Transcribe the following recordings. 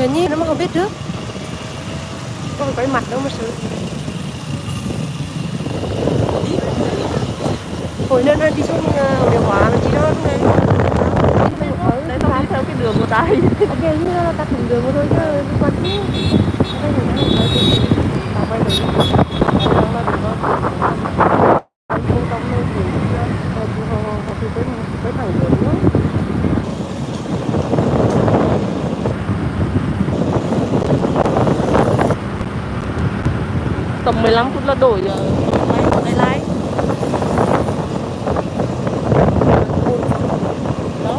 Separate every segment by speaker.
Speaker 1: người nhí nó mà không biết trước. Có phải quay mặt đâu mà sợ. Hồi nên đi xuống điều hòa mà chị đó đúng không?
Speaker 2: Đấy tao đi theo cái đường của tay.
Speaker 1: Ok, như là ta cùng đường mà thôi chứ quan chứ. Đây người ta không phải đi. Tao quay được. Tao mà được không? Anh không công nơi gì chưa? Họ thì tới thẳng đường nữa.
Speaker 2: Tầm 15 phút là đổi máy của này lái. Đó.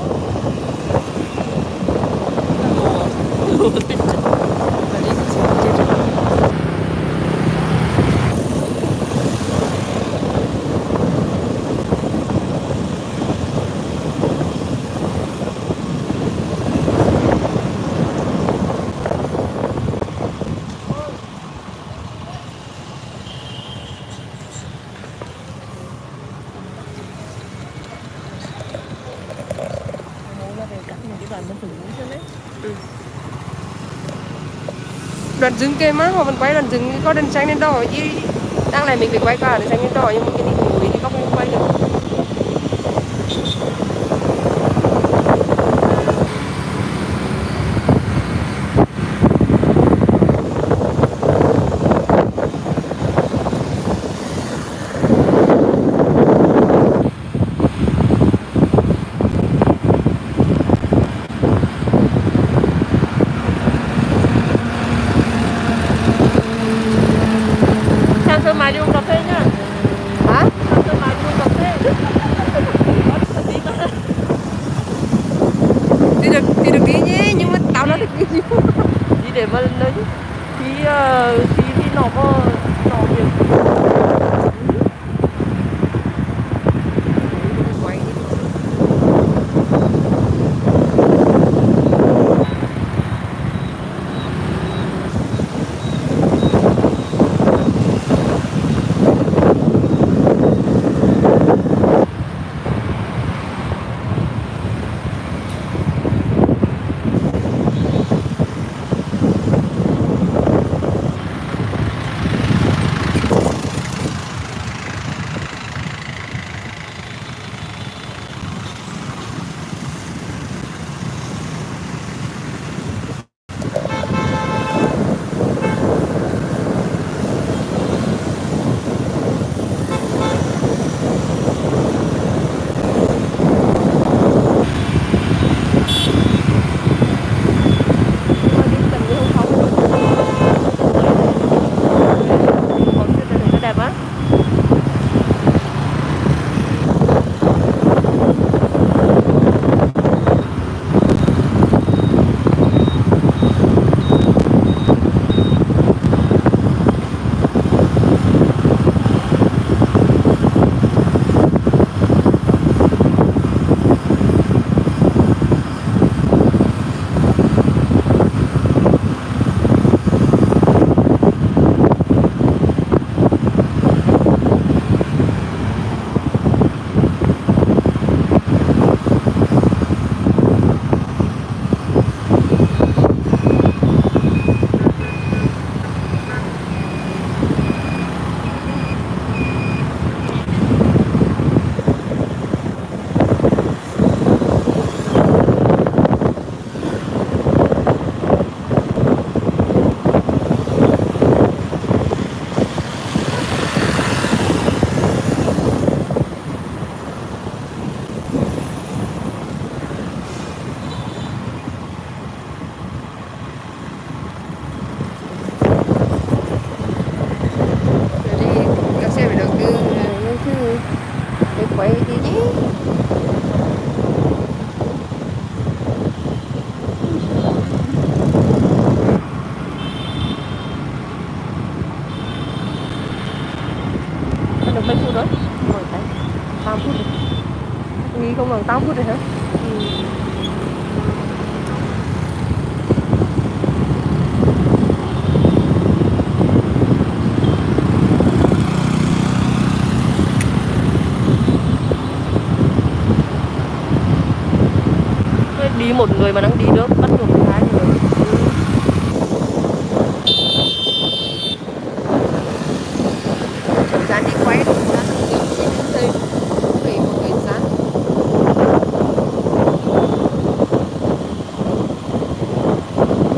Speaker 1: Đoạn dừng kia mà họ vẫn quay đoạn dừng có đèn xanh đèn đỏ chứ đang này mình phải quay cả đèn xanh đèn đỏ nhưng mà cái đi ngồi thì không quay được.
Speaker 2: Sáng sớm mai đi uống cà phê nhá.
Speaker 1: Hả?
Speaker 2: Sáng sớm mai đi uống cà phê.
Speaker 1: Thì được đi nhé nhưng mà tao nó được đi nhiều.
Speaker 2: Đi để mà nơi khi nó có nó việc.
Speaker 1: Quay đi.
Speaker 2: Đẹp á.
Speaker 1: Quay đi nhé.
Speaker 2: Được mấy phút rồi?
Speaker 1: Rồi thấy 8 phút rồi. Nghĩ không bằng 8 phút rồi hả?
Speaker 2: Đi một người mà đang đi được bắt buộc hai người.